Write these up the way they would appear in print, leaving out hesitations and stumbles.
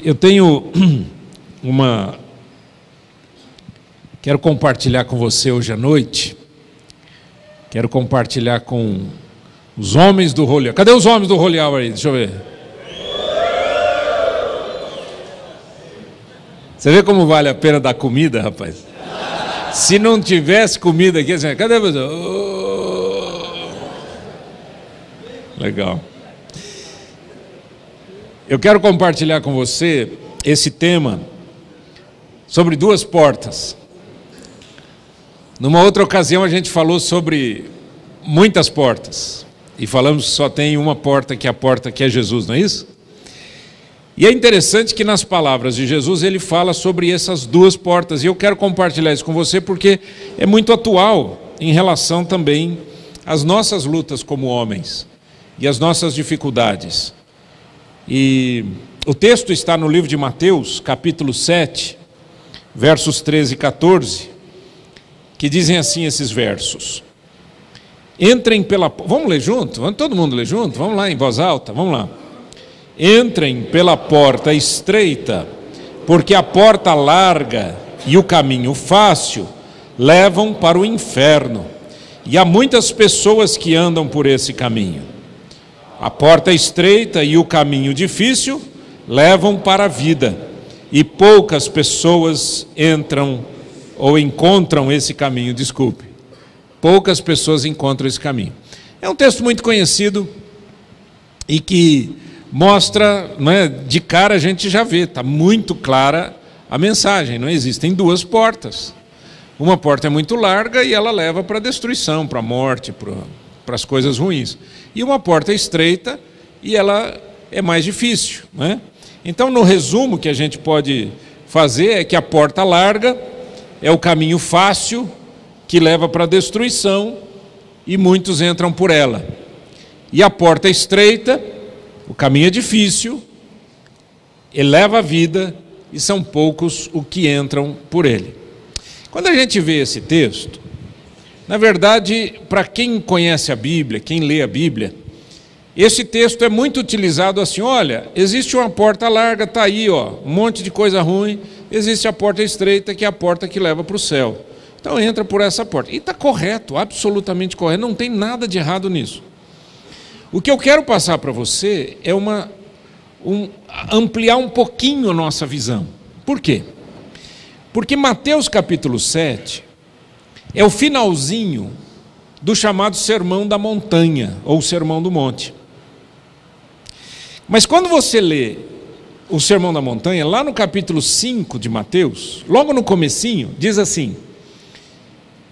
Eu tenho quero compartilhar com você hoje à noite, quero compartilhar com os homens do Holy Hour. Cadê os homens do Holy Hour aí? Deixa eu ver. Você vê como vale a pena dar comida, rapaz? Se não tivesse comida aqui, assim, cadê você? Legal. Eu quero compartilhar com você esse tema sobre duas portas. Numa outra ocasião a gente falou sobre muitas portas e falamos que só tem uma porta, que é a porta que é Jesus, não é isso? E é interessante que nas palavras de Jesus ele fala sobre essas duas portas, e eu quero compartilhar isso com você porque é muito atual em relação também às nossas lutas como homens e às nossas dificuldades. E o texto está no livro de Mateus, capítulo 7, versos 13 e 14, que dizem assim esses versos: entrem pela... Vamos ler junto? Vamos todo mundo ler junto? Vamos lá em voz alta, vamos lá. Entrem pela porta estreita, porque a porta larga e o caminho fácil levam para o inferno, e há muitas pessoas que andam por esse caminho. A porta estreita e o caminho difícil levam para a vida, e poucas pessoas entram ou encontram esse caminho, desculpe. Poucas pessoas encontram esse caminho. É um texto muito conhecido e que mostra, não é, de cara a gente já vê, está muito clara a mensagem, não existem duas portas. Uma porta é muito larga e ela leva para a destruição, para a morte, para as coisas ruins. E uma porta é estreita e ela é mais difícil, não é? Então, no resumo que a gente pode fazer é que a porta larga é o caminho fácil que leva para a destruição e muitos entram por ela. E a porta estreita, o caminho é difícil, eleva a vida e são poucos os que entram por ele. Quando a gente vê esse texto, na verdade, para quem conhece a Bíblia, quem lê a Bíblia, esse texto é muito utilizado assim: olha, existe uma porta larga, está aí, ó, um monte de coisa ruim, existe a porta estreita, que é a porta que leva para o céu. Então entra por essa porta. E está correto, absolutamente correto, não tem nada de errado nisso. O que eu quero passar para você é ampliar um pouquinho a nossa visão. Por quê? Porque Mateus capítulo 7 é o finalzinho do chamado Sermão da Montanha, ou Sermão do Monte. Mas quando você lê o Sermão da Montanha, lá no capítulo 5 de Mateus, logo no comecinho, diz assim: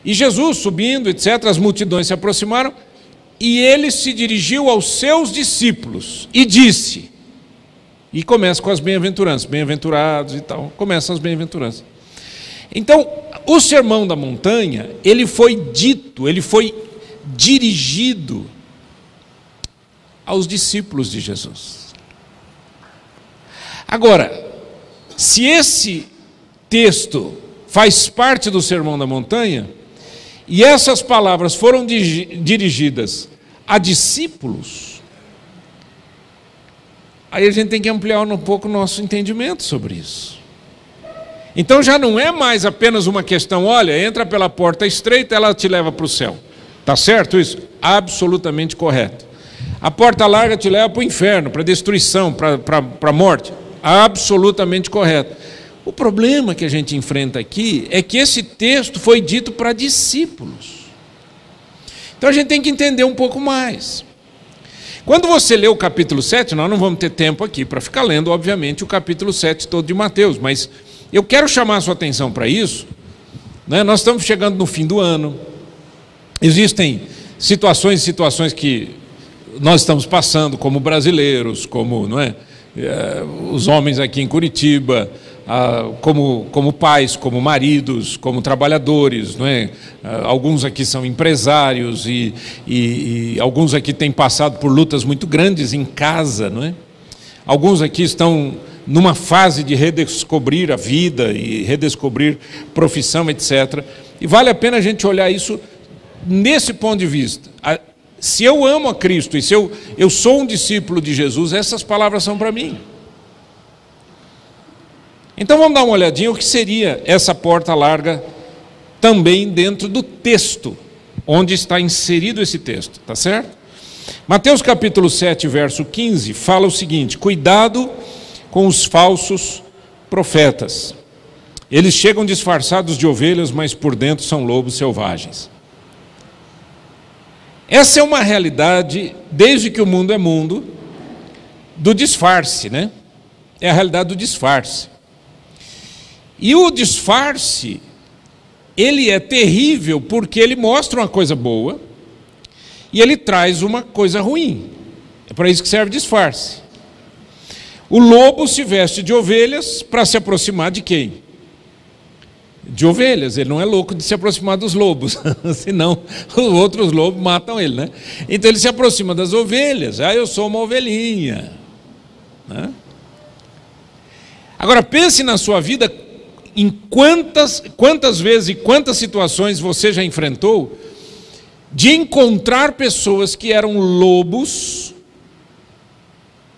e Jesus subindo, etc., as multidões se aproximaram, e ele se dirigiu aos seus discípulos e disse, e começa com as bem-aventuranças, bem-aventurados e tal, começam as bem-aventuranças. Então, o Sermão da Montanha, ele foi dito, ele foi dirigido aos discípulos de Jesus. Agora, se esse texto faz parte do Sermão da Montanha, e essas palavras foram dirigidas a discípulos, aí a gente tem que ampliar um pouco o nosso entendimento sobre isso. Então já não é mais apenas uma questão: olha, entra pela porta estreita, ela te leva para o céu. Está certo isso? Absolutamente correto. A porta larga te leva para o inferno, para a destruição, para a morte. Absolutamente correto. O problema que a gente enfrenta aqui é que esse texto foi dito para discípulos. Então a gente tem que entender um pouco mais. Quando você lê o capítulo 7, nós não vamos ter tempo aqui para ficar lendo, obviamente, o capítulo 7 todo de Mateus, mas eu quero chamar a sua atenção para isso, né? Nós estamos chegando no fim do ano, existem situações que nós estamos passando como brasileiros, como, não é, os homens aqui em Curitiba, como pais, como maridos, como trabalhadores, não é? Alguns aqui são empresários e alguns aqui têm passado por lutas muito grandes em casa, não é? Alguns aqui estão numa fase de redescobrir a vida e redescobrir profissão, etc. E vale a pena a gente olhar isso nesse ponto de vista. Se eu amo a Cristo e se eu sou um discípulo de Jesus, essas palavras são para mim. Então vamos dar uma olhadinha o que seria essa porta larga também dentro do texto, onde está inserido esse texto, tá certo? Mateus capítulo 7, verso 15, fala o seguinte: cuidado com os falsos profetas. Eles chegam disfarçados de ovelhas, mas por dentro são lobos selvagens. Essa é uma realidade, desde que o mundo é mundo, do disfarce, né? É a realidade do disfarce. E o disfarce, ele é terrível porque ele mostra uma coisa boa e ele traz uma coisa ruim. É para isso que serve disfarce. O lobo se veste de ovelhas para se aproximar de quem? De ovelhas. Ele não é louco de se aproximar dos lobos, senão os outros lobos matam ele, né? Então ele se aproxima das ovelhas. Eu sou uma ovelhinha, né? Agora pense na sua vida em quantas vezes e quantas situações você já enfrentou de encontrar pessoas que eram lobos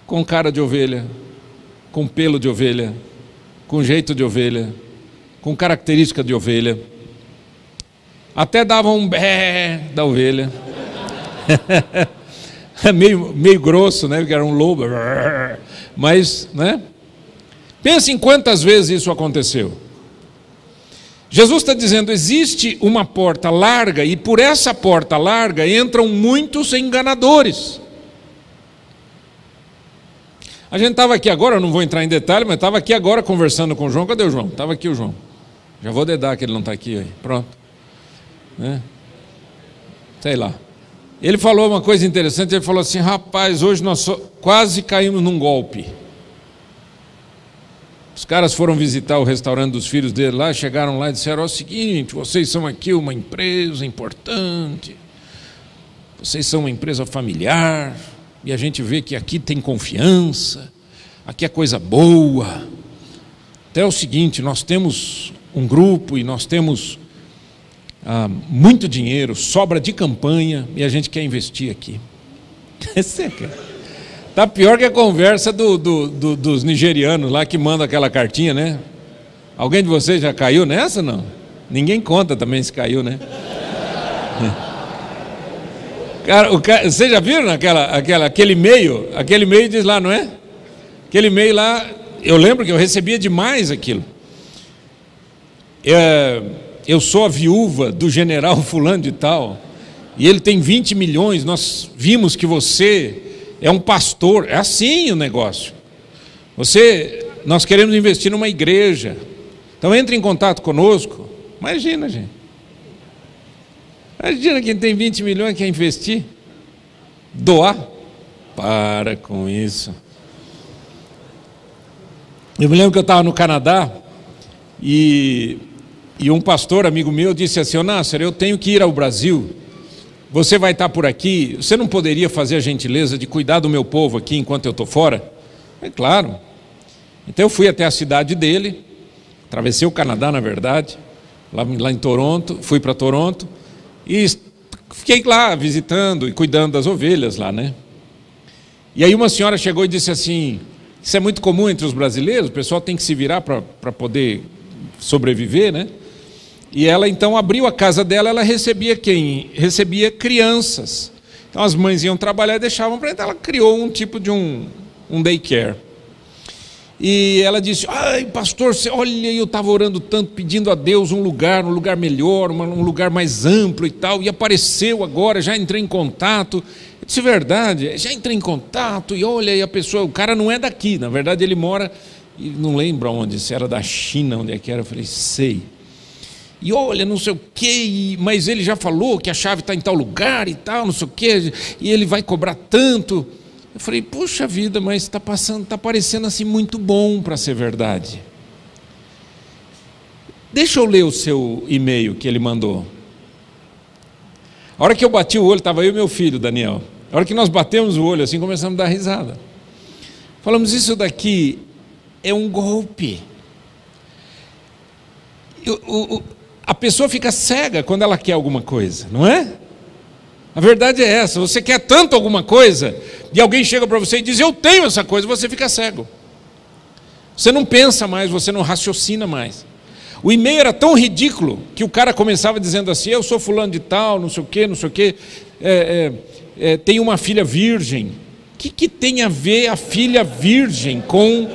com cara de ovelha, com pelo de ovelha, com jeito de ovelha, com característica de ovelha, até davam um bé da ovelha, meio grosso, né, porque era um lobo, mas, né? Pense em quantas vezes isso aconteceu. Jesus está dizendo, existe uma porta larga e por essa porta larga entram muitos enganadores. A gente estava aqui agora, eu não vou entrar em detalhe, mas estava aqui agora conversando com o João. Cadê o João? Estava aqui o João. Já vou dedar que ele não está aqui aí. Pronto. Né? Sei lá. Ele falou uma coisa interessante, ele falou assim, rapaz, hoje nós quase caímos num golpe. Os caras foram visitar o restaurante dos filhos dele lá, chegaram lá e disseram o seguinte, vocês são aqui uma empresa importante, vocês são uma empresa familiar, e a gente vê que aqui tem confiança, aqui é coisa boa. Até é o seguinte, nós temos um grupo e nós temos muito dinheiro, sobra de campanha, e a gente quer investir aqui. Está pior que a conversa dos nigerianos lá que mandam aquela cartinha, né? Alguém de vocês já caiu nessa, não? Ninguém conta também se caiu, né? Cara, vocês já viram aquele e-mail? Aquele e-mail diz lá, não é? Aquele e-mail lá, eu lembro que eu recebia demais aquilo. Eu sou a viúva do general fulano de tal, e ele tem 20 milhões, nós vimos que você é um pastor, é assim o negócio. Nós queremos investir numa igreja, então entre em contato conosco. Imagina, gente. Imagina quem tem 20 milhões e quer investir, doar. Para com isso. Eu me lembro que eu estava no Canadá e um pastor amigo meu disse assim, Nasser, eu tenho que ir ao Brasil, você vai estar por aqui, você não poderia fazer a gentileza de cuidar do meu povo aqui enquanto eu estou fora? É claro. Então eu fui até a cidade dele, atravessei o Canadá na verdade, lá em Toronto, fui para Toronto, e fiquei lá visitando e cuidando das ovelhas lá, né? E aí uma senhora chegou e disse assim, isso é muito comum entre os brasileiros, o pessoal tem que se virar para poder sobreviver, né? E ela então abriu a casa dela, ela recebia quem? Recebia crianças. Então as mães iam trabalhar e deixavam para ela, criou um tipo de um daycare. E ela disse, ai pastor, olha, eu estava orando tanto, pedindo a Deus um lugar melhor, um lugar mais amplo e tal, e apareceu agora, já entrei em contato. Eu disse, verdade, já entrei em contato, e olha, e a pessoa, o cara não é daqui, na verdade ele mora, e não lembro onde, se era da China, onde é que era, eu falei, sei. E olha, não sei o quê, mas ele já falou que a chave está em tal lugar e tal, não sei o quê, e ele vai cobrar tanto. Eu falei, puxa vida, mas está parecendo assim muito bom para ser verdade. Deixa eu ler o seu e-mail que ele mandou. A hora que eu bati o olho, estava eu e meu filho, Daniel. A hora que nós batemos o olho assim, começamos a dar risada. Falamos, isso daqui é um golpe. A pessoa fica cega quando ela quer alguma coisa, não é? A verdade é essa, você quer tanto alguma coisa, e alguém chega para você e diz, eu tenho essa coisa, você fica cego. Você não pensa mais, você não raciocina mais. O e-mail era tão ridículo que o cara começava dizendo assim: eu sou fulano de tal, não sei o quê, tenho uma filha virgem. O que tem a ver a filha virgem com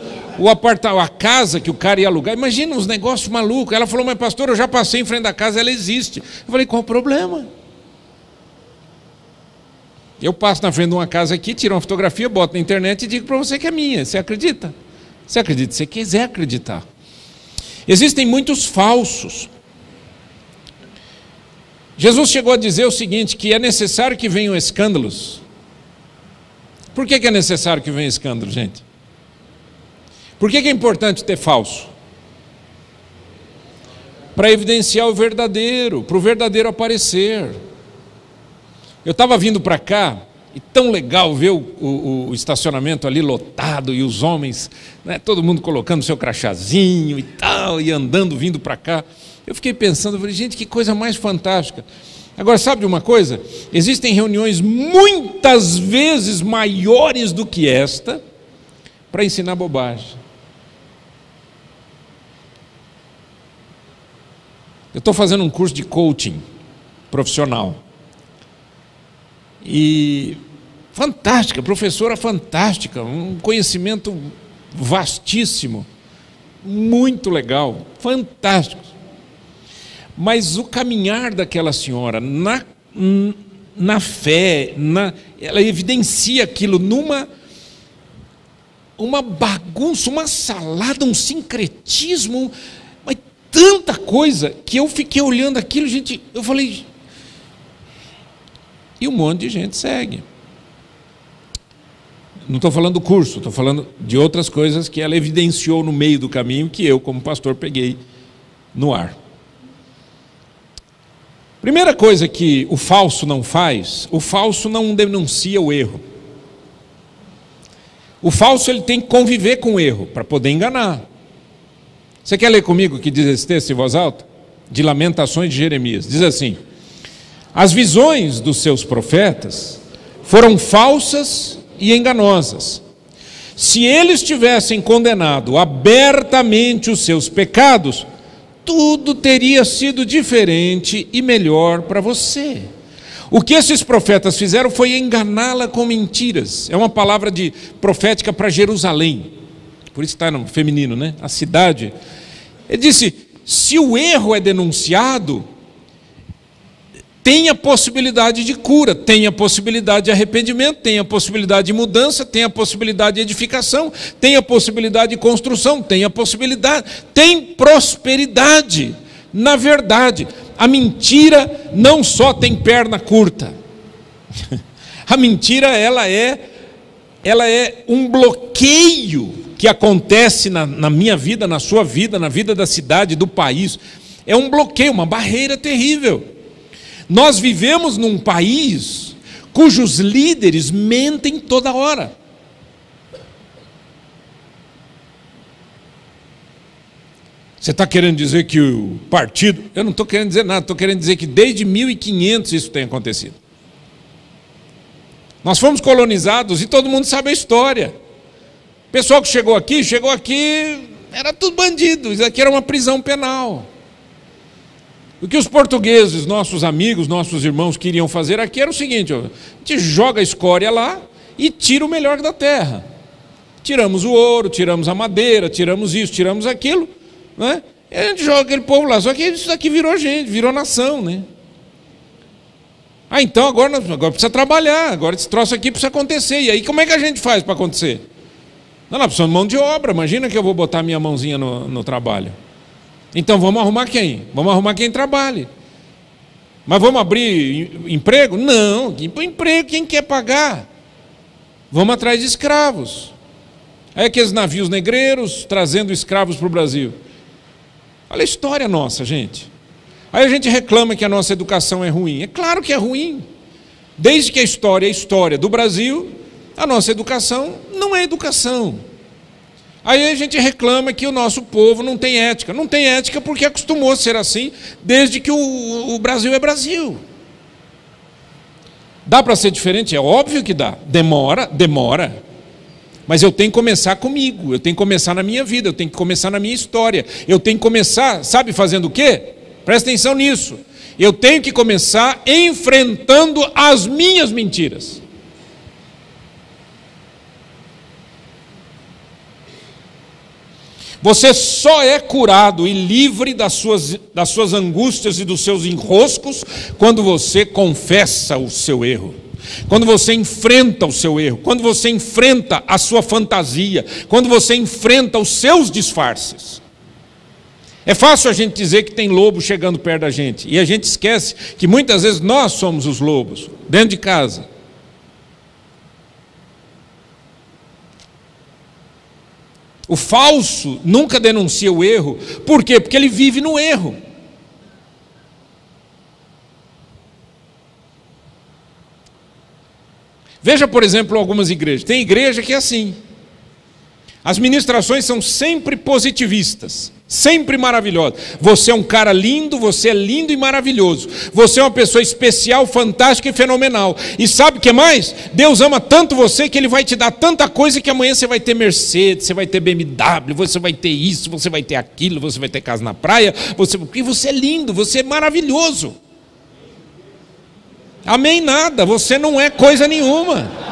a casa que o cara ia alugar? Imagina uns negócios malucos. Ela falou: mas pastor, eu já passei em frente da casa, ela existe. Eu falei: qual o problema? Eu passo na frente de uma casa aqui, tiro uma fotografia, boto na internet e digo para você que é minha. Você acredita? Você acredita se você quiser acreditar. Existem muitos falsos. Jesus chegou a dizer o seguinte, que é necessário que venham escândalos. Por que é necessário que venham escândalos, gente? Por que é importante ter falso? Para evidenciar o verdadeiro, para o verdadeiro aparecer. Eu estava vindo para cá, e tão legal ver o estacionamento ali lotado, e os homens, né, todo mundo colocando seu crachazinho e tal, e andando, vindo para cá. Eu fiquei pensando, eu falei: gente, que coisa mais fantástica. Agora, sabe de uma coisa? Existem reuniões muitas vezes maiores do que esta, para ensinar bobagem. Eu estou fazendo um curso de coaching profissional. E fantástica, professora fantástica, um conhecimento vastíssimo, muito legal, fantástico. Mas o caminhar daquela senhora na fé, ela evidencia aquilo uma bagunça, uma salada, um sincretismo, mas tanta coisa que eu fiquei olhando aquilo, gente, eu falei... E um monte de gente segue. Não estou falando do curso, estou falando de outras coisas que ela evidenciou no meio do caminho, que eu, como pastor, peguei no ar. Primeira coisa que o falso não faz, o falso não denuncia o erro. O falso, ele tem que conviver com o erro, para poder enganar. Você quer ler comigo o que diz esse texto em voz alta? De Lamentações de Jeremias. Diz assim: as visões dos seus profetas foram falsas e enganosas. Se eles tivessem condenado abertamente os seus pecados, tudo teria sido diferente e melhor para você. O que esses profetas fizeram foi enganá-la com mentiras. É uma palavra profética para Jerusalém. Por isso está no feminino, né? A cidade. Ele disse: se o erro é denunciado, tem a possibilidade de cura, tem a possibilidade de arrependimento, tem a possibilidade de mudança, tem a possibilidade de edificação, tem a possibilidade de construção, tem prosperidade. Na verdade, a mentira não só tem perna curta. A mentira, ela é um bloqueio que acontece na minha vida, na sua vida, na vida da cidade, do país. É um bloqueio, uma barreira terrível. Nós vivemos num país cujos líderes mentem toda hora. Você está querendo dizer que o partido... Eu não estou querendo dizer nada, estou querendo dizer que desde 1500 isso tem acontecido. Nós fomos colonizados e todo mundo sabe a história. O pessoal que chegou aqui, era tudo bandido, isso aqui era uma prisão penal. O que os portugueses, nossos amigos, nossos irmãos queriam fazer aqui era o seguinte: a gente joga a escória lá e tira o melhor da terra. Tiramos o ouro, tiramos a madeira, tiramos isso, tiramos aquilo, né? E a gente joga aquele povo lá, só que isso daqui virou gente, virou nação, né? Então agora precisa trabalhar, agora esse troço aqui precisa acontecer. E aí como é que a gente faz para acontecer? Não, precisa de mão de obra, imagina que eu vou botar minha mãozinha no trabalho. Então vamos arrumar quem? Vamos arrumar quem trabalhe. Mas vamos abrir emprego? Não, emprego quem quer pagar? Vamos atrás de escravos. Aí aqueles navios negreiros trazendo escravos para o Brasil. Olha a história nossa, gente. Aí a gente reclama que a nossa educação é ruim. É claro que é ruim. Desde que a história é a história do Brasil, a nossa educação não é educação. Aí a gente reclama que o nosso povo não tem ética. Não tem ética porque acostumou a ser assim desde que o Brasil é Brasil. Dá para ser diferente? É óbvio que dá. Demora. Mas eu tenho que começar comigo, eu tenho que começar na minha vida, eu tenho que começar na minha história. Eu tenho que começar, sabe fazendo o quê? Presta atenção nisso. Eu tenho que começar enfrentando as minhas mentiras. Você só é curado e livre das suas angústias e dos seus enroscos quando você confessa o seu erro, quando você enfrenta o seu erro, quando você enfrenta a sua fantasia, quando você enfrenta os seus disfarces. É fácil a gente dizer que tem lobo chegando perto da gente, e a gente esquece que muitas vezes nós somos os lobos, dentro de casa. O falso nunca denuncia o erro. Por quê? Porque ele vive no erro. Veja, por exemplo, algumas igrejas. Tem igreja que é assim. As ministrações são sempre positivistas, sempre maravilhosas. Você é um cara lindo, você é lindo e maravilhoso. Você é uma pessoa especial, fantástica e fenomenal. E sabe o que mais? Deus ama tanto você que Ele vai te dar tanta coisa que amanhã você vai ter Mercedes, você vai ter BMW, você vai ter isso, você vai ter aquilo, você vai ter casa na praia. E você é lindo, você é maravilhoso. Amém nada, você não é coisa nenhuma.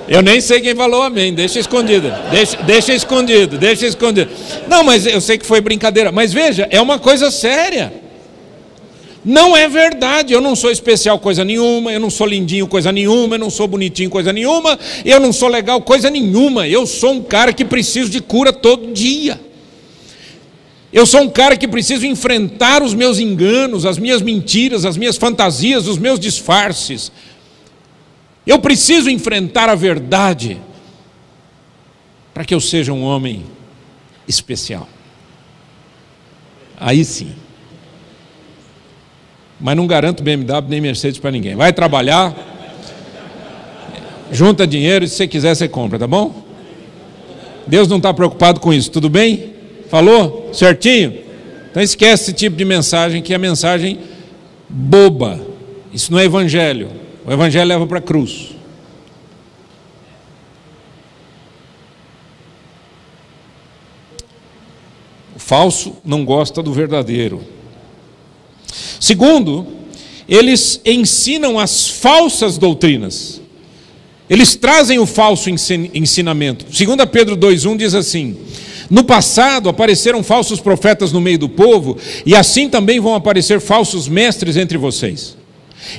Eu nem sei quem falou amém, deixa escondido. Não, mas eu sei que foi brincadeira. Mas veja, é uma coisa séria. Não é verdade, eu não sou especial coisa nenhuma, eu não sou lindinho coisa nenhuma, eu não sou bonitinho coisa nenhuma, eu não sou legal coisa nenhuma. Eu sou um cara que preciso de cura todo dia. Eu sou um cara que preciso enfrentar os meus enganos, as minhas mentiras, as minhas fantasias, os meus disfarces. Eu preciso enfrentar a verdade para que eu seja um homem especial. Aí sim. Mas não garanto BMW nem Mercedes para ninguém. Vai trabalhar, junta dinheiro e se você quiser você compra, tá bom? Deus não está preocupado com isso, tudo bem? Falou? Certinho? Então esquece esse tipo de mensagem, que é mensagem boba. Isso não é evangelho. O evangelho leva para a cruz. O falso não gosta do verdadeiro. Segundo, eles ensinam as falsas doutrinas. Eles trazem o falso ensinamento. 2 Pedro 2,1 diz assim: no passado apareceram falsos profetas no meio do povo, e assim também vão aparecer falsos mestres entre vocês.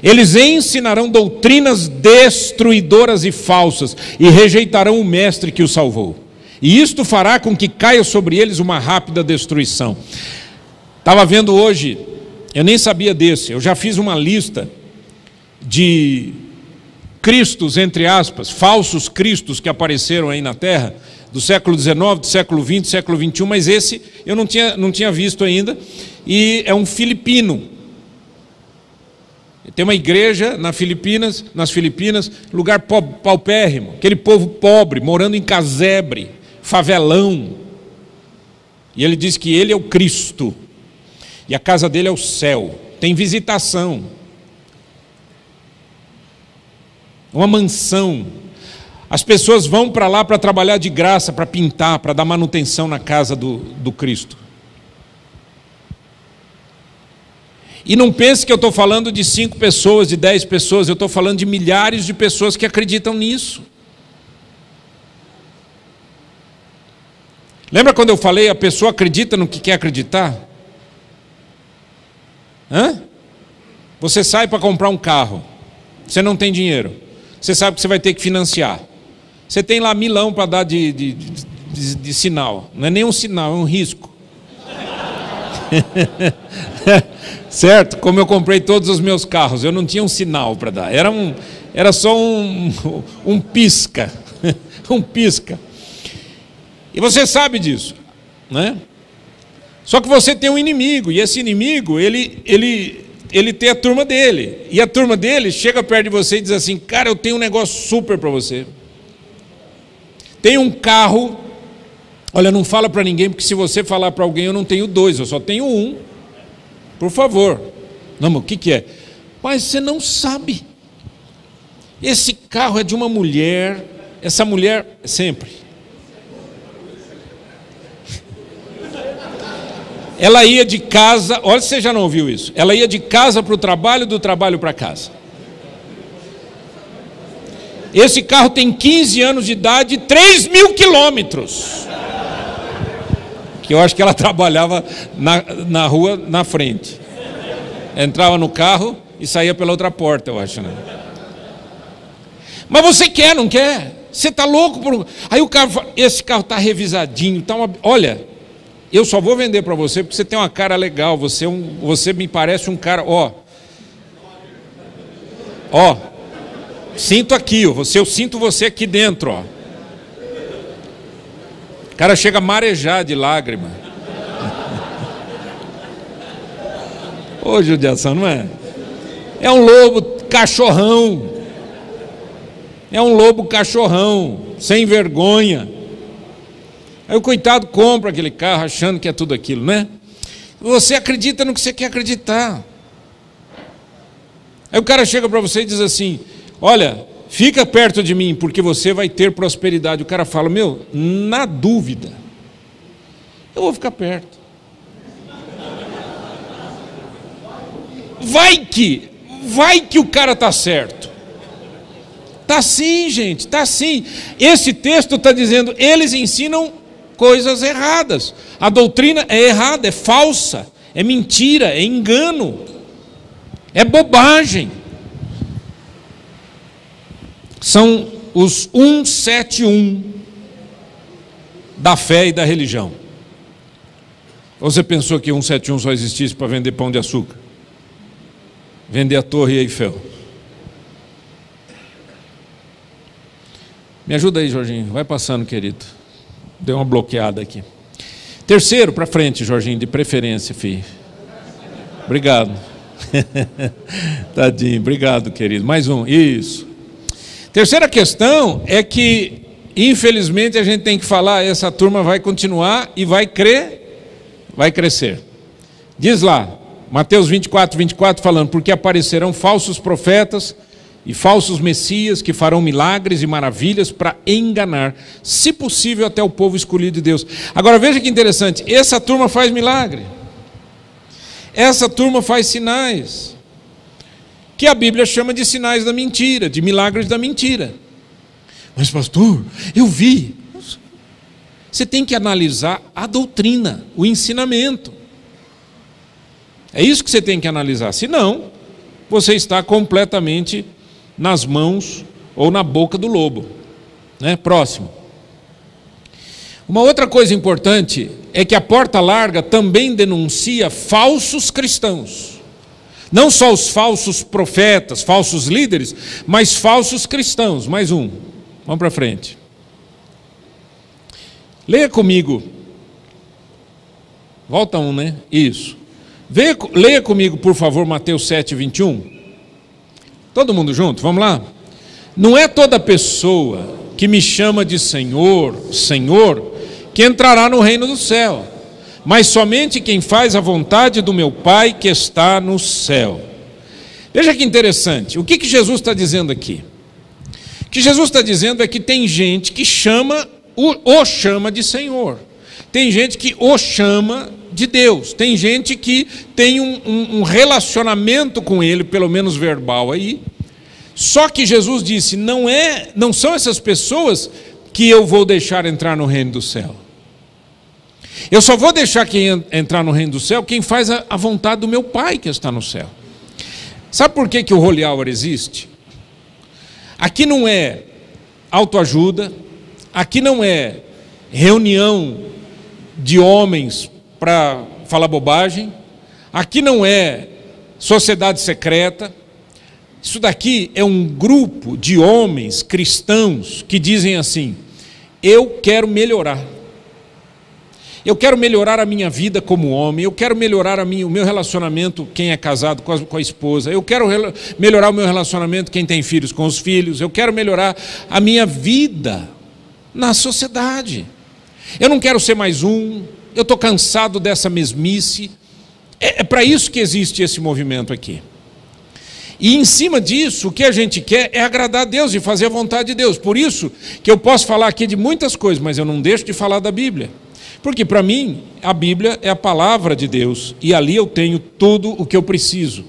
Eles ensinarão doutrinas destruidoras e falsas, e rejeitarão o mestre que os salvou. E isto fará com que caia sobre eles uma rápida destruição. Estava vendo hoje, eu nem sabia desse, eu já fiz uma lista de cristos, entre aspas, falsos cristos que apareceram aí na terra, do século XIX, do século XX, do século XXI, mas esse eu não tinha visto ainda, e é um filipino. Tem uma igreja nas Filipinas, lugar paupérrimo, aquele povo pobre, morando em casebre, favelão. E ele diz que ele é o Cristo, e a casa dele é o céu, tem visitação, uma mansão. As pessoas vão para lá para trabalhar de graça, para pintar, para dar manutenção na casa do Cristo. E não pense que eu estou falando de 5 pessoas, de 10 pessoas, eu estou falando de milhares de pessoas que acreditam nisso. Lembra quando eu falei, a pessoa acredita no que quer acreditar? Você sai para comprar um carro, você não tem dinheiro, você sabe que você vai ter que financiar. Você tem lá milão para dar de sinal, não é nem um sinal, é um risco. Certo? Como eu comprei todos os meus carros, eu não tinha um sinal para dar, era só um pisca, um pisca. E você sabe disso, né? Só que você tem um inimigo, e esse inimigo, ele tem a turma dele, e a turma dele chega perto de você e diz assim: cara, eu tenho um negócio super para você. Tem um carro Olha, não fala para ninguém, porque se você falar para alguém, eu não tenho dois, eu só tenho um. Por favor. Não, mas o que é? Mas você não sabe. Esse carro é de uma mulher, essa mulher, sempre. Ela ia de casa, olha se você já não ouviu isso, ela ia de casa para o trabalho, do trabalho para casa. Esse carro tem 15 anos de idade, 3.000 quilômetros. Que eu acho que ela trabalhava na rua, na frente. Entrava no carro e saía pela outra porta, eu acho, né? Mas você quer, não quer? Você está louco por... Aí o cara fala, esse carro está revisadinho, tá uma... Olha, eu só vou vender para você porque você tem uma cara legal, você me parece um cara, ó, sinto aqui, ó, eu sinto você aqui dentro, ó. O cara chega a marejar de lágrima. Ô, judiação, não é? É um lobo cachorrão. É um lobo cachorrão, sem vergonha. Aí o coitado compra aquele carro achando que é tudo aquilo, né? Você acredita no que você quer acreditar. Aí o cara chega para você e diz assim, olha, fica perto de mim, porque você vai ter prosperidade. O cara fala, meu, na dúvida, eu vou ficar perto. Vai que o cara está certo. Está sim, gente, está sim. Esse texto está dizendo, eles ensinam coisas erradas. A doutrina é errada, é falsa, é mentira, é engano, é bobagem. São os 171 da fé e da religião. Ou você pensou que 171 só existisse para vender pão de açúcar? Vender a Torre Eiffel. Me ajuda aí, Jorginho. Vai passando, querido. Deu uma bloqueada aqui. Terceiro, para frente, Jorginho, de preferência, filho. Obrigado. Tadinho, obrigado, querido. Mais um, isso. Terceira questão é que, infelizmente, a gente tem que falar, essa turma vai continuar e vai crescer. Diz lá, Mateus 24, 24, falando, porque aparecerão falsos profetas e falsos messias que farão milagres e maravilhas para enganar, se possível, até o povo escolhido de Deus. Agora veja que interessante, essa turma faz milagre, essa turma faz sinais, que a Bíblia chama de sinais da mentira, de milagres da mentira. Mas pastor, eu vi. Você tem que analisar a doutrina, o ensinamento. É isso que você tem que analisar, senão você está completamente nas mãos ou na boca do lobo, né? Próximo. Uma outra coisa importante é que a porta larga também denuncia falsos cristãos. Não só os falsos profetas, falsos líderes, mas falsos cristãos. Mais um. Vamos para frente. Leia comigo. Volta um, né? Isso. Leia comigo, por favor, Mateus 7, 21. Todo mundo junto, vamos lá? Não é toda pessoa que me chama de Senhor, Senhor, que entrará no reino do céu, mas somente quem faz a vontade do meu Pai que está no céu. Veja que interessante, o que Jesus está dizendo aqui? O que Jesus está dizendo é que tem gente que o chama de Senhor, tem gente que o chama de Deus, tem gente que tem um relacionamento com Ele, pelo menos verbal aí, só que Jesus disse, não são essas pessoas que eu vou deixar entrar no reino do céu. Eu só vou deixar quem entrar no reino do céu quem faz a vontade do meu Pai que está no céu. Sabe por que o Holy Hour existe? Aqui não é autoajuda, aqui não é reunião de homens para falar bobagem, aqui não é sociedade secreta, isso daqui é um grupo de homens cristãos que dizem assim, eu quero melhorar. Eu quero melhorar a minha vida como homem, eu quero melhorar o meu relacionamento, quem é casado com a esposa, eu quero melhorar o meu relacionamento, quem tem filhos, com os filhos, eu quero melhorar a minha vida na sociedade. Eu não quero ser mais um, eu estou cansado dessa mesmice. É para isso que existe esse movimento aqui. E em cima disso, o que a gente quer é agradar a Deus e fazer a vontade de Deus. Por isso que eu posso falar aqui de muitas coisas, mas eu não deixo de falar da Bíblia. Porque para mim, a Bíblia é a palavra de Deus, e ali eu tenho tudo o que eu preciso.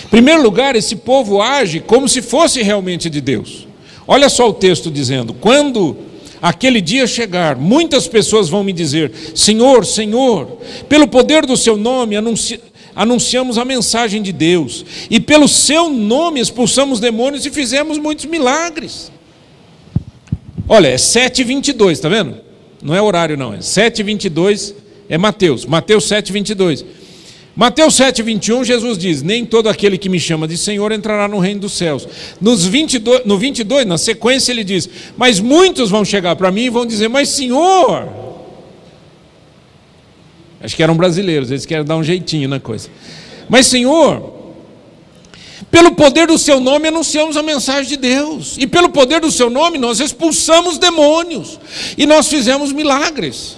Em primeiro lugar, esse povo age como se fosse realmente de Deus. Olha só o texto dizendo: quando aquele dia chegar, muitas pessoas vão me dizer: Senhor, Senhor, pelo poder do seu nome anunciamos a mensagem de Deus, e pelo seu nome expulsamos demônios e fizemos muitos milagres. Olha, é 7:22, está vendo? Não é horário não, é 7:22, é Mateus 7:22. Mateus 7:21, Jesus diz: nem todo aquele que me chama de Senhor entrará no reino dos céus. No 22, na sequência ele diz: mas muitos vão chegar para mim e vão dizer: mas Senhor... Acho que eram brasileiros, eles querem dar um jeitinho na coisa. Mas Senhor, pelo poder do seu nome anunciamos a mensagem de Deus, e pelo poder do seu nome nós expulsamos demônios, e nós fizemos milagres.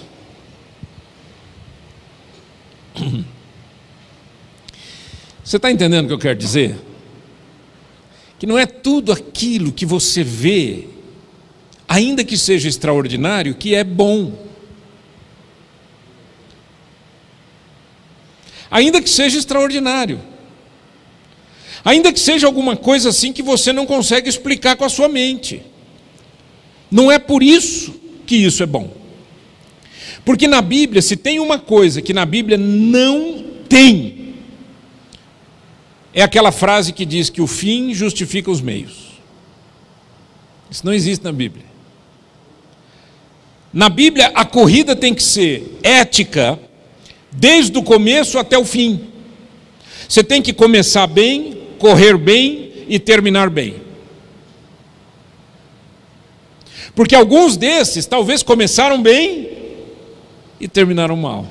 Você está entendendo o que eu quero dizer? Que não é tudo aquilo que você vê, ainda que seja extraordinário, que é bom. Ainda que seja extraordinário, ainda que seja alguma coisa assim que você não consegue explicar com a sua mente, não é por isso que isso é bom. Porque na Bíblia, se tem uma coisa que na Bíblia não tem, é aquela frase que diz que o fim justifica os meios. Isso não existe na Bíblia. Na Bíblia, a corrida tem que ser ética, desde o começo até o fim. Você tem que começar bem, correr bem e terminar bem. Porque alguns desses talvez começaram bem e terminaram mal.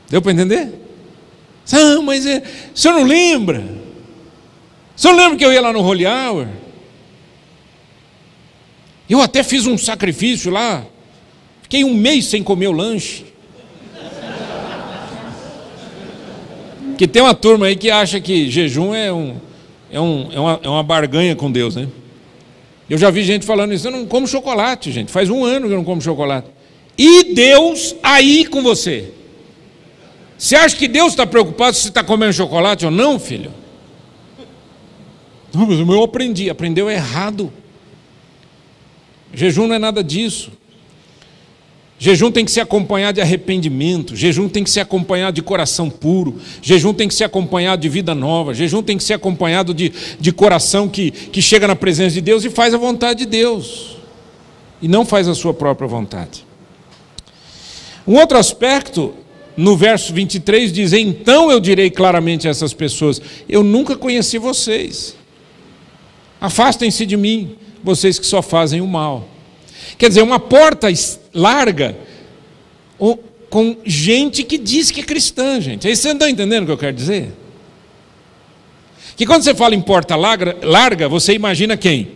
Deu para entender? Ah, mas o senhor não lembra? O senhor lembra que eu ia lá no Holy Hour? Eu até fiz um sacrifício lá. Fiquei um mês sem comer o lanche. Porque tem uma turma aí que acha que jejum é uma barganha com Deus, né? Eu já vi gente falando isso: eu não como chocolate, gente. Faz 1 ano que eu não como chocolate. E Deus aí com você? Você acha que Deus está preocupado se você está comendo chocolate ou não, filho? Não, mas eu aprendeu errado. Jejum não é nada disso. Jejum tem que ser acompanhado de arrependimento, jejum tem que ser acompanhado de coração puro, jejum tem que ser acompanhado de vida nova, jejum tem que ser acompanhado de coração que chega na presença de Deus e faz a vontade de Deus, e não faz a sua própria vontade. Um outro aspecto, no verso 23, diz: então eu direi claramente a essas pessoas: eu nunca conheci vocês, afastem-se de mim, vocês que só fazem o mal. Quer dizer, uma porta larga com gente que diz que é cristã, gente. Aí você não está entendendo o que eu quero dizer? Que quando você fala em porta larga, você imagina quem?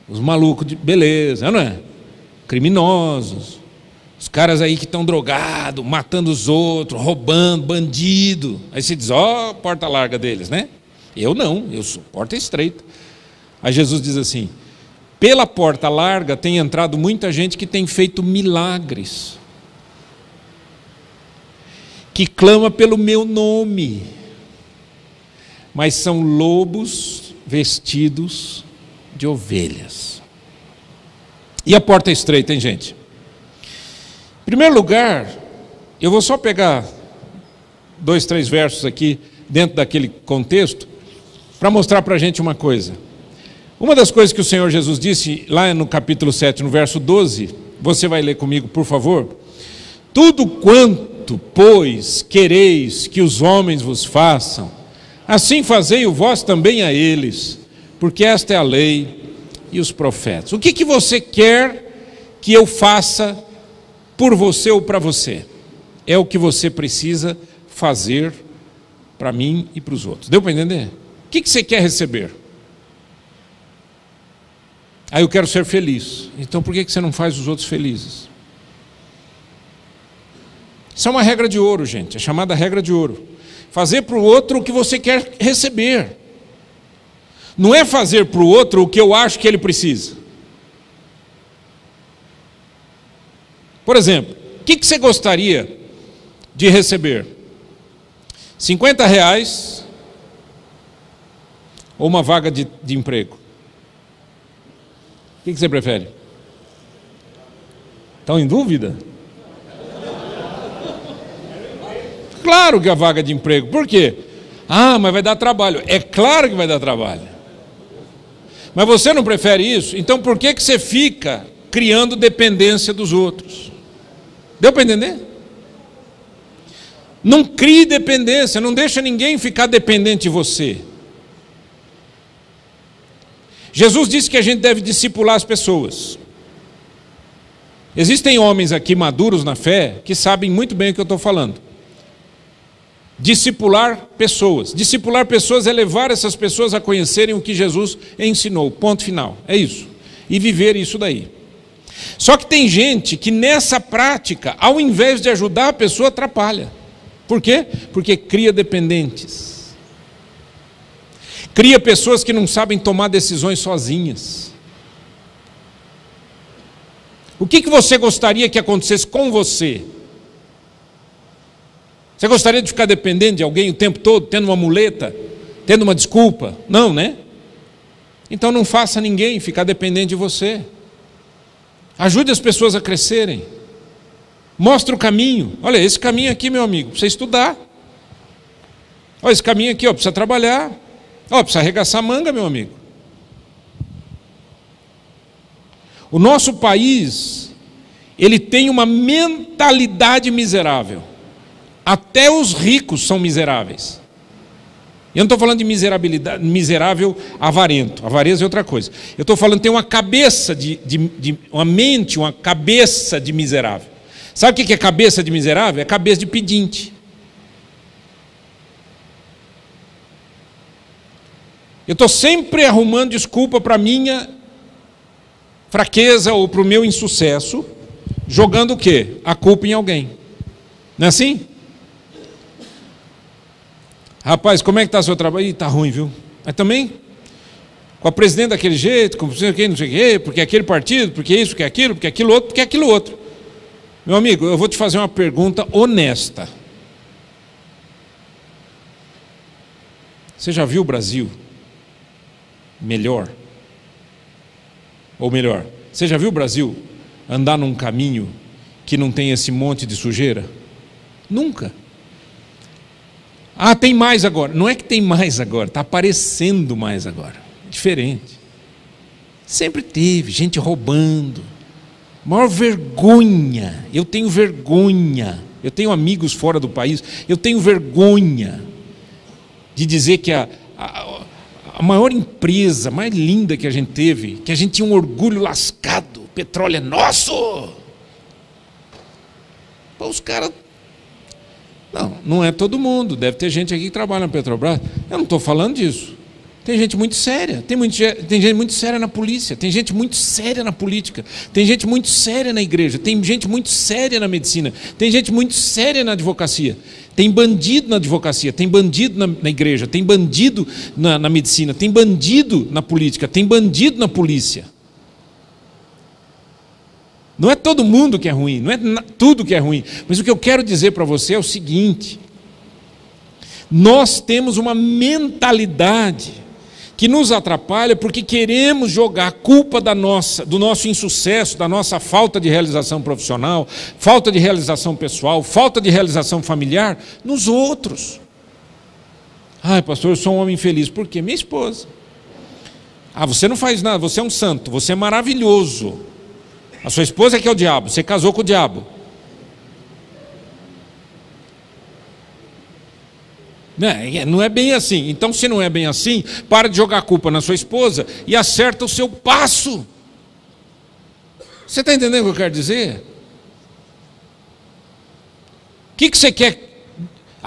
Os malucos de beleza, não é? Criminosos, os caras aí que estão drogados, matando os outros, roubando, bandido. Aí você diz: ó, porta larga deles, né? Eu não, eu sou porta estreita. Aí Jesus diz assim: pela porta larga tem entrado muita gente que tem feito milagres, que clama pelo meu nome, mas são lobos vestidos de ovelhas. E a porta é estreita, hein, gente? Em primeiro lugar, eu vou só pegar 2, 3 versos aqui, dentro daquele contexto, para mostrar para a gente uma coisa. Uma das coisas que o Senhor Jesus disse, lá no capítulo 7, no verso 12, você vai ler comigo, por favor. Tudo quanto, pois, quereis que os homens vos façam, assim fazei o vós também a eles, porque esta é a lei e os profetas. O que você quer que eu faça por você ou para você? É o que você precisa fazer para mim e para os outros. Deu para entender? O que você quer receber? eu quero ser feliz. Então por que você não faz os outros felizes? Isso é uma regra de ouro, gente, é chamada regra de ouro. Fazer para o outro o que você quer receber. Não é fazer para o outro o que eu acho que ele precisa. Por exemplo, o que você gostaria de receber? R$50 ou uma vaga de emprego? O que você prefere? Estão em dúvida? Claro que a vaga de emprego. Por quê? Mas vai dar trabalho. É claro que vai dar trabalho. Mas você não prefere isso? Então por que você fica criando dependência dos outros? Deu para entender? Não crie dependência, não deixa ninguém ficar dependente de você. Jesus disse que a gente deve discipular as pessoas. Existem homens aqui maduros na fé que sabem muito bem o que eu estou falando. Discipular pessoas. Discipular pessoas é levar essas pessoas a conhecerem o que Jesus ensinou. Ponto final. É isso. E viver isso daí. Só que tem gente que nessa prática, ao invés de ajudar a pessoa, atrapalha. Por quê? Porque cria dependentes. Cria pessoas que não sabem tomar decisões sozinhas. O que você gostaria que acontecesse com você? Você gostaria de ficar dependente de alguém o tempo todo, tendo uma muleta, tendo uma desculpa? Não, né? Então não faça ninguém ficar dependente de você. Ajude as pessoas a crescerem. Mostre o caminho. Olha, esse caminho aqui, meu amigo, precisa estudar. Olha, esse caminho aqui, precisa trabalhar. Precisa arregaçar manga, meu amigo. O nosso país, ele tem uma mentalidade miserável. Até os ricos são miseráveis. Eu não estou falando de miserabilidade, miserável avarento. Avareza é outra coisa. Eu estou falando tem uma cabeça uma mente, uma cabeça de miserável. Sabe o que é cabeça de miserável? É cabeça de pedinte. Eu estou sempre arrumando desculpa para a minha fraqueza ou para o meu insucesso, jogando o quê? A culpa em alguém. Não é assim? Rapaz, como é que está o seu trabalho? Está ruim, viu? Mas também, com a presidente daquele jeito, com não sei o quê, porque aquele partido, porque isso, porque aquilo outro, porque aquilo outro. Meu amigo, eu vou te fazer uma pergunta honesta. Você já viu o Brasil melhor? Ou melhor, você já viu o Brasil andar num caminho que não tem esse monte de sujeira? Nunca. Tem mais agora. Não é que tem mais agora, está aparecendo mais agora. Diferente. Sempre teve gente roubando. Maior vergonha. Eu tenho vergonha. Eu tenho amigos fora do país. Eu tenho vergonha de dizer que a maior empresa, mais linda que a gente teve, que a gente tinha um orgulho lascado, o petróleo é nosso. Os caras... Não é todo mundo, deve ter gente aqui que trabalha na Petrobras. Eu não estou falando disso. Tem gente muito séria, tem gente muito séria na polícia, tem gente muito séria na política, tem gente muito séria na igreja, tem gente muito séria na medicina, tem gente muito séria na advocacia, tem bandido na advocacia, tem bandido na igreja, tem bandido na medicina, tem bandido na política, tem bandido na polícia. Não é todo mundo que é ruim, não é tudo que é ruim, mas o que eu quero dizer para você é o seguinte: nós temos uma mentalidade que nos atrapalha porque queremos jogar a culpa do nosso insucesso, da nossa falta de realização profissional, falta de realização pessoal, falta de realização familiar, nos outros. Pastor, eu sou um homem infeliz. Por quê? Minha esposa. Você não faz nada, você é um santo, você é maravilhoso. A sua esposa é que é o diabo, você casou com o diabo. Não é bem assim. Então, se não é bem assim, para de jogar a culpa na sua esposa e acerta o seu passo. Você está entendendo o que eu quero dizer? O que você quer?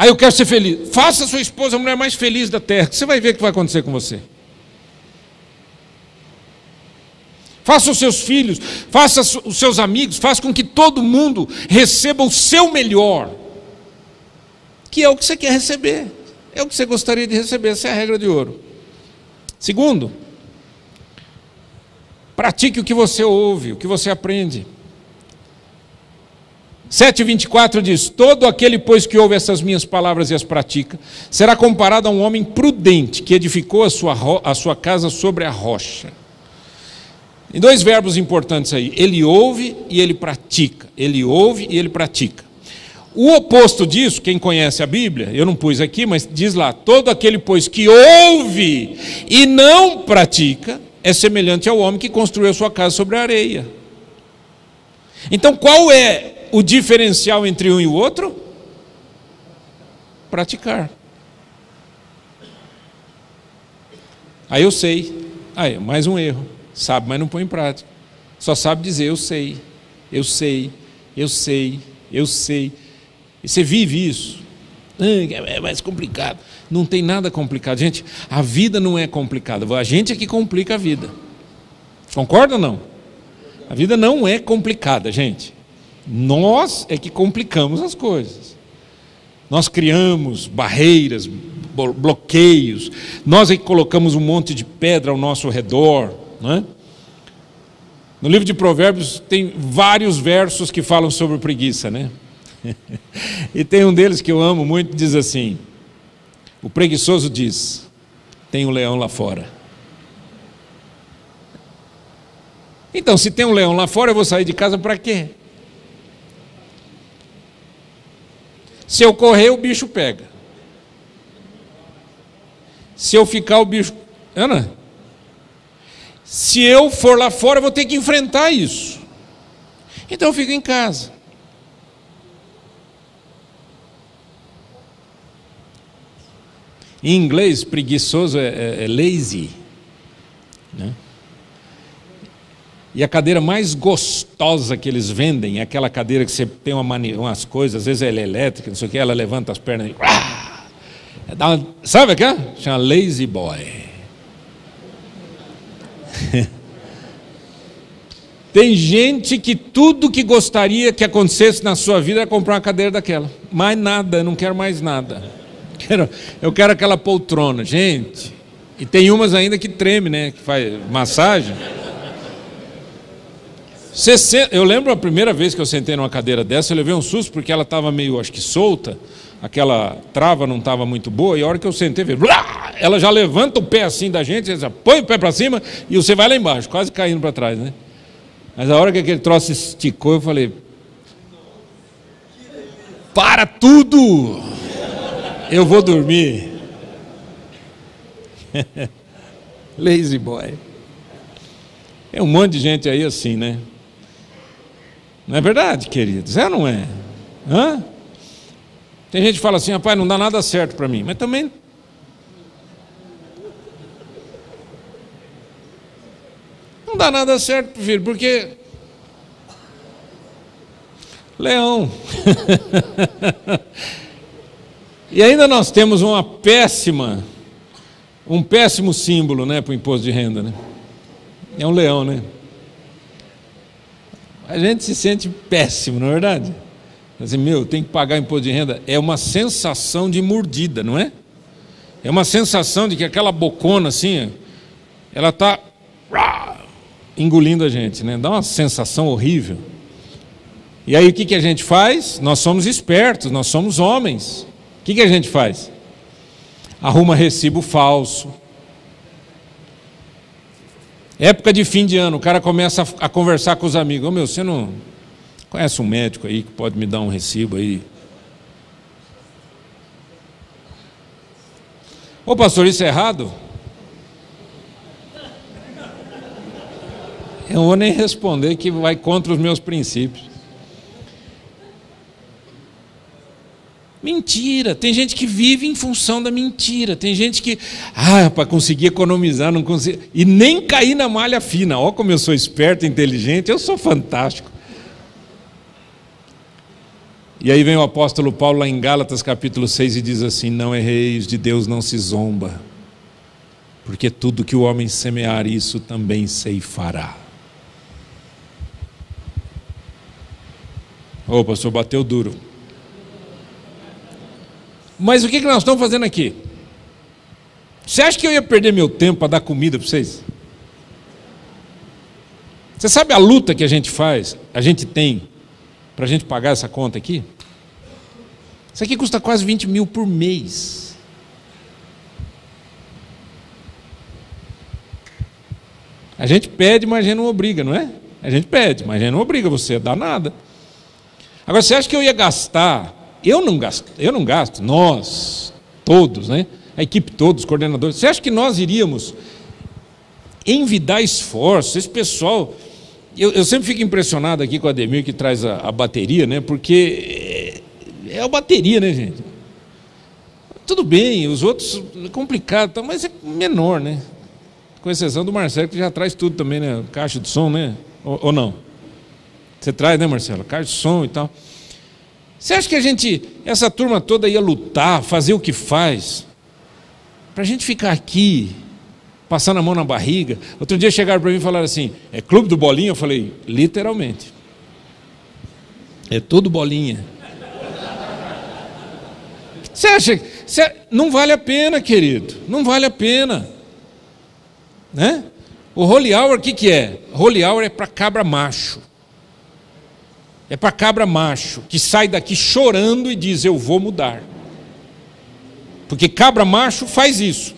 Eu quero ser feliz. Faça a sua esposa a mulher mais feliz da terra, que você vai ver o que vai acontecer com você. faça os seus filhos, faça os seus amigos, faça com que todo mundo receba o seu melhor, que é o que você quer receber, é o que você gostaria de receber. Essa é a regra de ouro. Segundo, pratique o que você ouve, o que você aprende. 7:24 diz: todo aquele, pois, que ouve essas minhas palavras e as pratica, será comparado a um homem prudente, que edificou a sua casa sobre a rocha. E dois verbos importantes aí: ele ouve e ele pratica. Ele ouve e ele pratica. O oposto disso, quem conhece a Bíblia, eu não pus aqui, mas diz lá: todo aquele, pois, que ouve e não pratica, é semelhante ao homem que construiu a sua casa sobre a areia. Então, qual é o diferencial entre um e o outro? Praticar. Aí eu sei. Aí, mais um erro. Sabe, mas não põe em prática. Só sabe dizer: eu sei, eu sei, eu sei, eu sei. E você vive isso. É mais complicado. Não tem nada complicado. Gente, a vida não é complicada. A gente é que complica a vida. Concorda ou não? A vida não é complicada, gente. Nós é que complicamos as coisas. Nós criamos barreiras, bloqueios. Nós é que colocamos um monte de pedra ao nosso redor, não é? No livro de Provérbios tem vários versos que falam sobre preguiça, né? E tem um deles que eu amo muito, diz assim: o preguiçoso diz: tem um leão lá fora. Então, se tem um leão lá fora, eu vou sair de casa para quê? Se eu correr, o bicho pega. Se eu ficar, o bicho... Ana, se eu for lá fora, eu vou ter que enfrentar isso. Então eu fico em casa. Em inglês, preguiçoso é lazy, né? E a cadeira mais gostosa que eles vendem é aquela cadeira que você tem umas coisas, às vezes ela é elétrica, não sei o que, ela levanta as pernas e... sabe aquela? Chama Lazy Boy. Tem gente que tudo que gostaria que acontecesse na sua vida era comprar uma cadeira daquela. Mais nada, eu não quero mais nada. Eu quero aquela poltrona, gente. E tem umas ainda que treme, né? Que faz massagem. Eu lembro a primeira vez que eu sentei numa cadeira dessa, eu levei um susto porque ela estava meio, acho que solta, aquela trava não estava muito boa, e a hora que eu sentei, ela já levanta o pé assim da gente, já põe o pé para cima e você vai lá embaixo, quase caindo para trás, né? Mas a hora que aquele troço esticou, eu falei: para tudo! Eu vou dormir. Lazy boy. É um monte de gente aí assim, né? Não é verdade, queridos? É ou não é? Hã? Tem gente que fala assim: rapaz, não dá nada certo para mim. Mas também... não dá nada certo, filho, porque... leão. E ainda nós temos um péssimo símbolo, né, para o imposto de renda, né? É um leão, né? A gente se sente péssimo, não é verdade? Assim, tem que pagar imposto de renda. É uma sensação de mordida, não é? É uma sensação de que aquela bocona assim, ela está engolindo a gente, né? Dá uma sensação horrível. E aí o que a gente faz? Nós somos espertos, nós somos homens. O que a gente faz? Arruma recibo falso. Época de fim de ano, o cara começa a conversar com os amigos: você não conhece um médico aí que pode me dar um recibo aí? Ô pastor, isso é errado? Eu não vou nem responder, que vai contra os meus princípios. Mentira, tem gente que vive em função da mentira, tem gente que, para conseguir economizar, não consigo, e nem cair na malha fina. Ó, como eu sou esperto, inteligente, eu sou fantástico. E aí vem o apóstolo Paulo lá em Gálatas capítulo 6 e diz assim: não erreis, de Deus não se zomba, porque tudo que o homem semear, isso também ceifará. Ô, pastor, bateu duro. Mas o que nós estamos fazendo aqui? Você acha que eu ia perder meu tempo para dar comida para vocês? Você sabe a luta que a gente faz, a gente tem, para a gente pagar essa conta aqui? Isso aqui custa quase 20 mil por mês. A gente pede, mas a gente não obriga, não é? A gente pede, mas a gente não obriga você a dar nada. Agora, você acha que eu ia gastar? Eu não gasto, nós, todos, né? A equipe toda, os coordenadores. Você acha que nós iríamos envidar esforços? Esse pessoal... Eu sempre fico impressionado aqui com o Ademir, que traz a bateria, né? Porque é a bateria, né, gente? Tudo bem, os outros é complicado, mas é menor, né? Com exceção do Marcelo, que já traz tudo também, né? Caixa de som, né? Ou não? Você traz, né, Marcelo? Caixa de som e tal. Você acha que essa turma toda ia lutar, fazer o que faz, para a gente ficar aqui, passando a mão na barriga? Outro dia chegaram para mim e falaram assim, é clube do bolinha? Eu falei, literalmente. É tudo bolinha. Você acha? Não vale a pena, querido. Não vale a pena. Né? O holy hour, o que é? Holy hour é para cabra macho. É para cabra macho, que sai daqui chorando e diz, eu vou mudar. Porque cabra macho faz isso.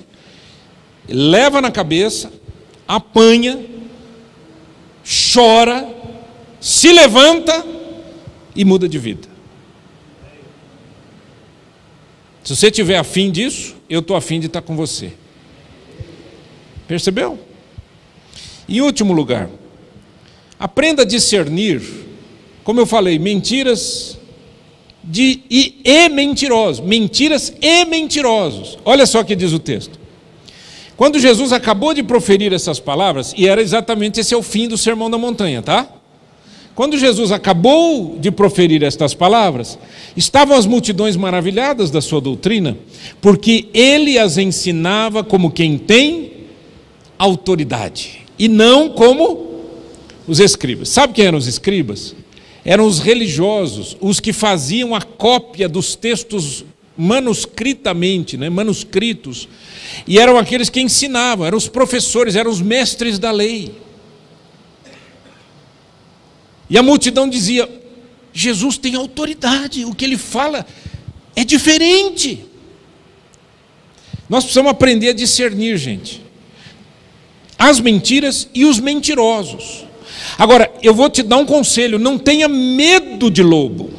Leva na cabeça, apanha, chora, se levanta e muda de vida. Se você tiver afim disso, eu estou afim de estar com você. Percebeu? Em último lugar, aprenda a discernir, como eu falei, mentiras e mentirosos. Mentiras e mentirosos. Olha só o que diz o texto. Quando Jesus acabou de proferir essas palavras, e era exatamente esse é o fim do Sermão da Montanha, tá? Quando Jesus acabou de proferir estas palavras, estavam as multidões maravilhadas da sua doutrina, porque ele as ensinava como quem tem autoridade, e não como os escribas. Sabe quem eram os escribas? Eram os religiosos, os que faziam a cópia dos textos manuscritamente, né, manuscritos, e eram aqueles que ensinavam, eram os professores, eram os mestres da lei. E a multidão dizia, Jesus tem autoridade, o que ele fala é diferente. Nós precisamos aprender a discernir, gente, as mentiras e os mentirosos. Agora, eu vou te dar um conselho, não tenha medo de lobo.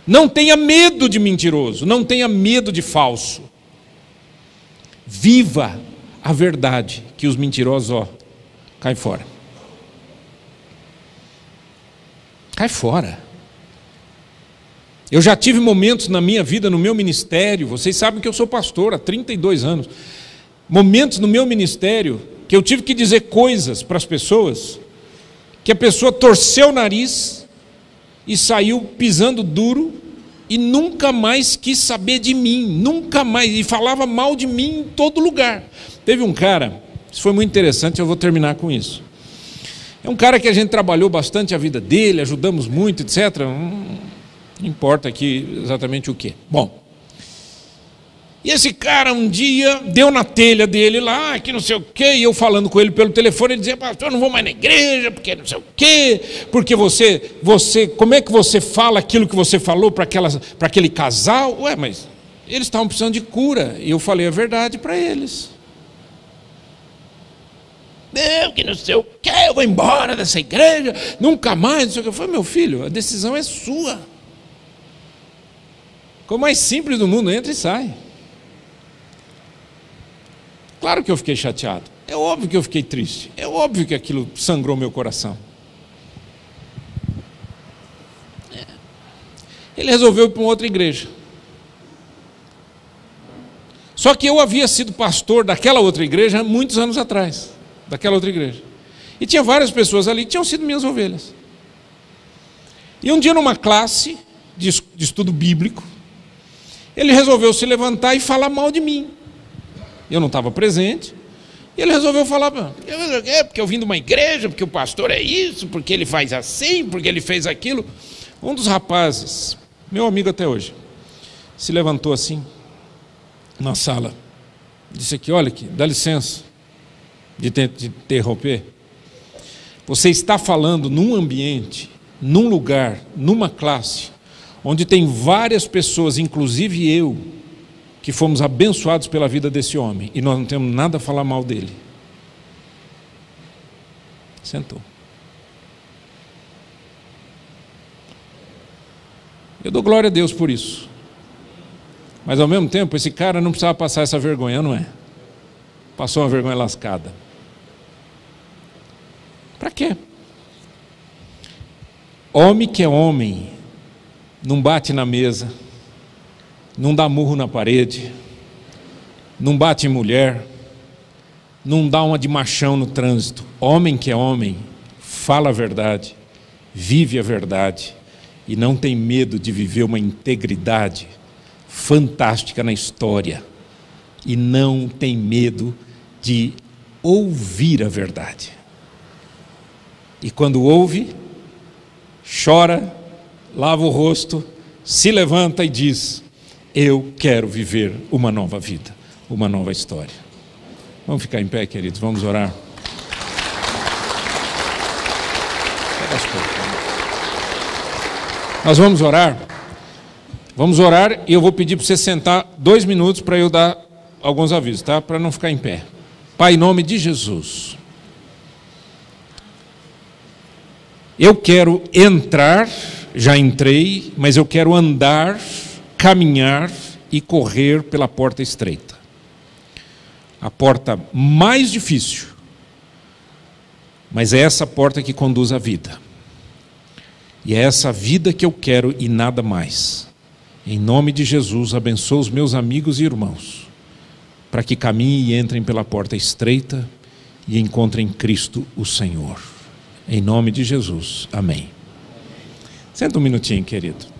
Não tenha medo de mentiroso, não tenha medo de falso. Viva a verdade, que os mentirosos, cai fora. Cai fora. Eu já tive momentos na minha vida, no meu ministério, vocês sabem que eu sou pastor há 32 anos, momentos no meu ministério, que eu tive que dizer coisas para as pessoas, que a pessoa torceu o nariz e saiu pisando duro e nunca mais quis saber de mim, nunca mais, e falava mal de mim em todo lugar. Teve um cara, isso foi muito interessante, eu vou terminar com isso. É um cara que a gente trabalhou bastante a vida dele, ajudamos muito, etc. Não importa aqui exatamente o que. Bom, e esse cara um dia deu na telha dele lá, que não sei o quê, e eu falando com ele pelo telefone, ele dizia, pastor, eu não vou mais na igreja, porque não sei o quê, porque você, como é que você fala aquilo que você falou para aquele casal? Ué, mas eles estavam precisando de cura, e eu falei a verdade para eles. Eu que não sei o quê, eu vou embora dessa igreja, nunca mais, não sei o que. Eu falei, meu filho, a decisão é sua. Como mais simples do mundo, entra e sai. Claro que eu fiquei chateado, é óbvio que eu fiquei triste, é óbvio que aquilo sangrou meu coração. Ele resolveu ir para uma outra igreja. Só que eu havia sido pastor daquela outra igreja há muitos anos atrás, daquela outra igreja. E tinha várias pessoas ali que tinham sido minhas ovelhas. E um dia numa classe de estudo bíblico, ele resolveu se levantar e falar mal de mim. Eu não estava presente, E ele resolveu falar, porque eu vim de uma igreja, porque o pastor é isso, porque ele faz assim, porque ele fez aquilo. Um dos rapazes, meu amigo até hoje, se levantou assim, na sala, disse aqui, olha aqui, dá licença de interromper. Você está falando num ambiente, num lugar, numa classe, onde tem várias pessoas, inclusive eu, que fomos abençoados pela vida desse homem, e nós não temos nada a falar mal dele. Sentou. Eu dou glória a Deus por isso. Mas ao mesmo tempo, esse cara não precisava passar essa vergonha, não é? Passou uma vergonha lascada. Para quê? Homem que é homem, não bate na mesa, não dá murro na parede, não bate em mulher, não dá uma de machão no trânsito. Homem que é homem, fala a verdade, vive a verdade e não tem medo de viver uma integridade fantástica na história e não tem medo de ouvir a verdade. E quando ouve, chora, lava o rosto, se levanta e diz: eu quero viver uma nova vida, uma nova história. Vamos ficar em pé, queridos, vamos orar. Nós vamos orar. Vamos orar e eu vou pedir para você sentar 2 minutos para eu dar alguns avisos, tá? Para não ficar em pé. Pai, em nome de Jesus, eu quero entrar, já entrei, mas eu quero andar, caminhar e correr pela porta estreita. A porta mais difícil, mas é essa porta que conduz à vida. E é essa vida que eu quero e nada mais. Em nome de Jesus, abençoa os meus amigos e irmãos, para que caminhem e entrem pela porta estreita e encontrem Cristo o Senhor. Em nome de Jesus, amém. Senta um minutinho, querido.